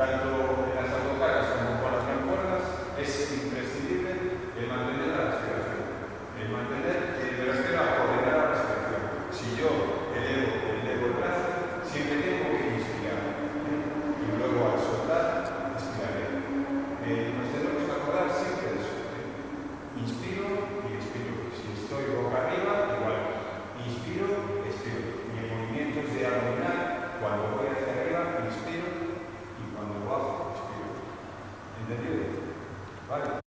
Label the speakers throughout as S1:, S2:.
S1: tanto en las autocargas como con las mancuernas, es imprescindible el mantener la respiración, el mantener, de la espera, coordinar la respiración. Si yo elevo el brazo, siempre tengo que inspirar, y luego al soltar, expiraré. Nos tenemos que acordar siempre de eso. Inspiro y expiro. Si estoy boca arriba, igual. Inspiro, expiro. Mi movimiento es de abdominal. Cuando voy hacia arriba, inspiro. Y cuando bajo, expiro. ¿Entendido? ¿Vale?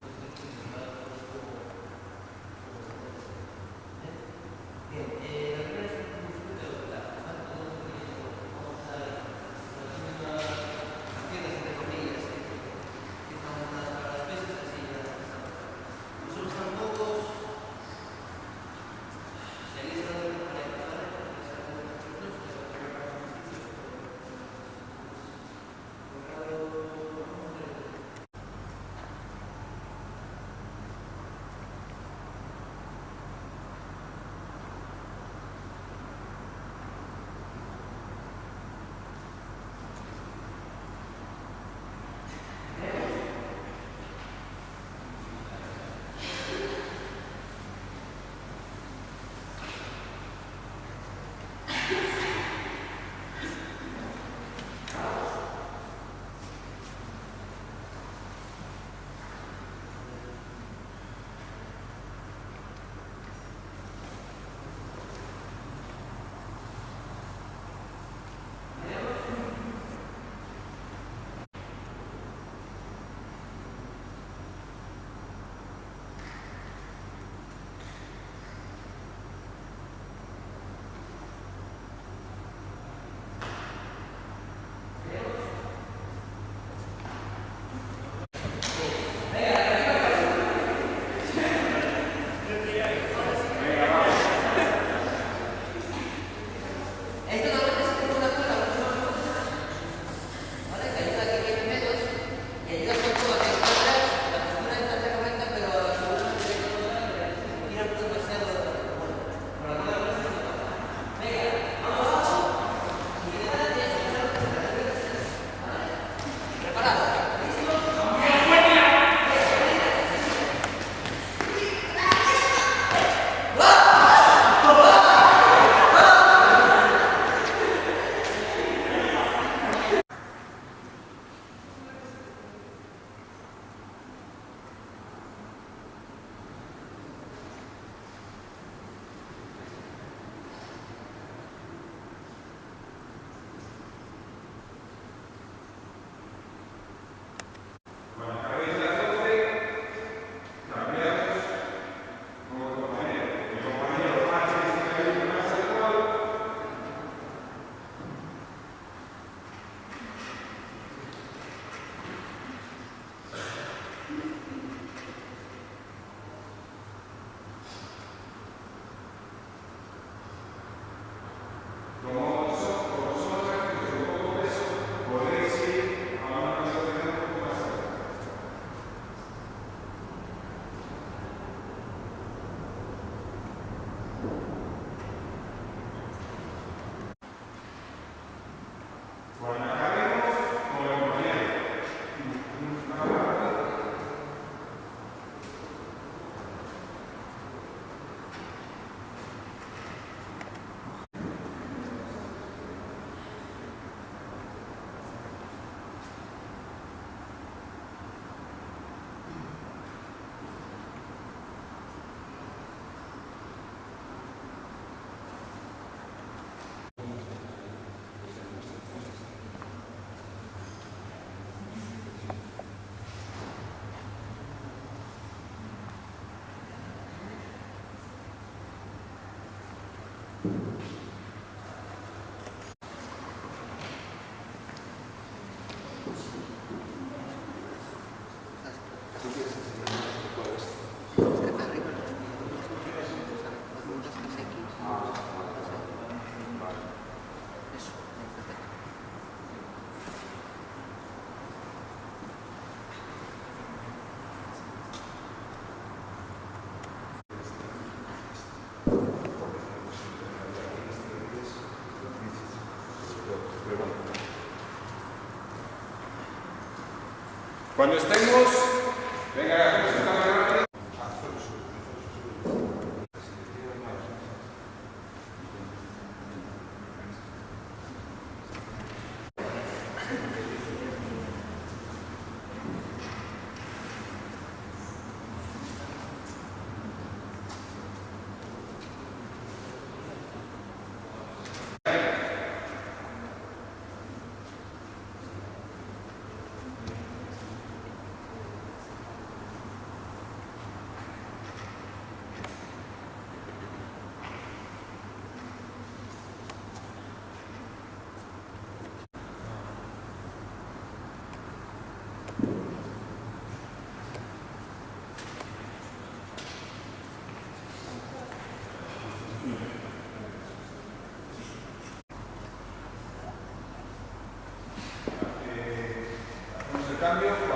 S1: Cuando estemos, venga, hacemos el cambio rápido. Hacemos el cambio.